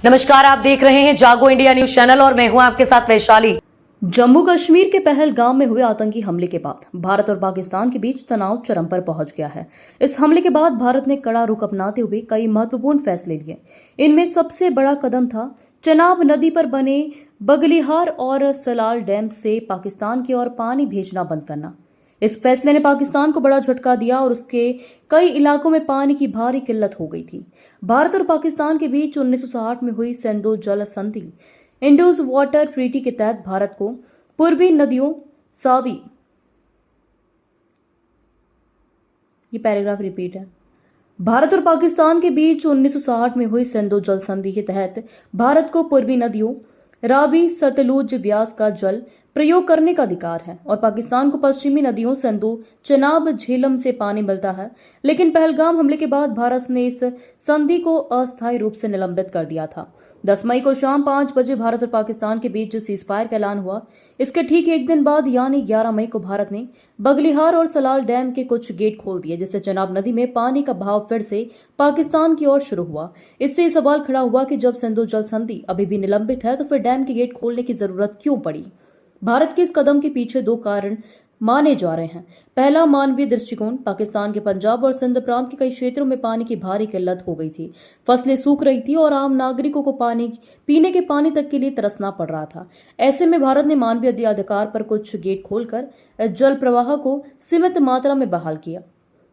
नमस्कार, आप देख रहे हैं जागो इंडिया न्यूज चैनल और मैं हूं आपके साथ वैशाली। जम्मू कश्मीर के पहलगाम में हुए आतंकी हमले के बाद भारत और पाकिस्तान के बीच तनाव चरम पर पहुंच गया है। इस हमले के बाद भारत ने कड़ा रुख अपनाते हुए कई महत्वपूर्ण फैसले लिए। इनमें सबसे बड़ा कदम था चेनाब नदी पर बने बगलिहार और सलाल डैम से पाकिस्तान की ओर पानी भेजना बंद करना। इस फैसले ने पाकिस्तान को बड़ा झटका दिया और उसके कई इलाकों में पानी की भारी किल्लत हो गई थी। भारत और पाकिस्तान के बीच 1960 में हुई सिंधु जल संधि इंडस वाटर ट्रीटी के तहत भारत को पूर्वी नदियों सावी ये पैराग्राफ रिपीट है। भारत और पाकिस्तान के बीच 1960 में हुई सिंधु जल संधि के तहत भारत को पूर्वी नदियों रावी सतलुज व्यास का जल प्रयोग करने का अधिकार है और पाकिस्तान को पश्चिमी नदियों सिंधु चेनाब झेलम से पानी मिलता है। लेकिन पहलगाम हमले के बाद भारत ने इस संधि को अस्थायी रूप से निलंबित कर दिया था। 10 मई को शाम 5 बजे भारत और पाकिस्तान के बीच जो सीज फायर का ऐलान हुआ, इसके ठीक एक दिन बाद यानी 11 मई को भारत ने बगलिहार और सलाल डैम के कुछ गेट खोल दिए, जिससे चेनाब नदी में पानी का बहाव फिर से पाकिस्तान की ओर शुरू हुआ। इससे सवाल खड़ा हुआ कि जब सिंधु जल संधि अभी भी निलंबित है तो फिर डैम के गेट खोलने की जरूरत क्यों पड़ी। भारत के इस कदम के पीछे दो कारण माने जा रहे हैं। पहला, मानवीय दृष्टिकोण। पाकिस्तान के पंजाब और सिंध प्रांत के कई क्षेत्रों में पानी की भारी किल्लत हो गई थी, फसलें सूख रही थी और आम नागरिकों को पीने के पानी तक के लिए तरसना पड़ रहा था। ऐसे में भारत ने मानवीय अधिकार पर कुछ गेट खोलकर जल प्रवाह को सीमित मात्रा में बहाल किया।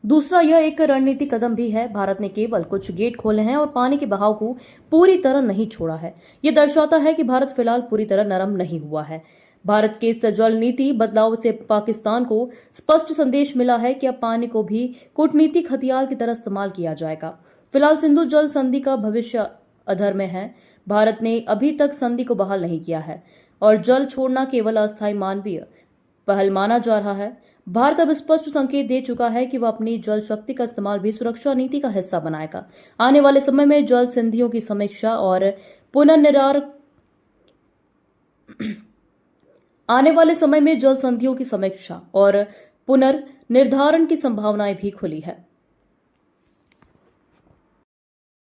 दूसरा, यह एक रणनीतिक कदम भी है। भारत ने केवल कुछ गेट खोले हैं और पानी के बहाव को पूरी तरह नहीं छोड़ा है। यह दर्शाता है कि भारत फिलहाल पूरी तरह नरम नहीं हुआ है। भारत के इस जल नीति बदलाव से पाकिस्तान को स्पष्ट संदेश मिला है कि अब पानी को भी कूटनीतिक हथियार की तरह इस्तेमाल किया जाएगा। फिलहाल सिंधु जल संधि का भविष्य अधर में है। भारत ने अभी तक संधि को बहाल नहीं किया है और जल छोड़ना केवल अस्थायी मानवीय पहल माना जा रहा है। भारत अब स्पष्ट संकेत दे चुका है कि वह अपनी जल शक्ति का इस्तेमाल भी सुरक्षा नीति का हिस्सा बनाएगा। आने वाले समय में जल संधियों की समीक्षा और पुनर्निर्धारण की संभावनाएं भी खुली है।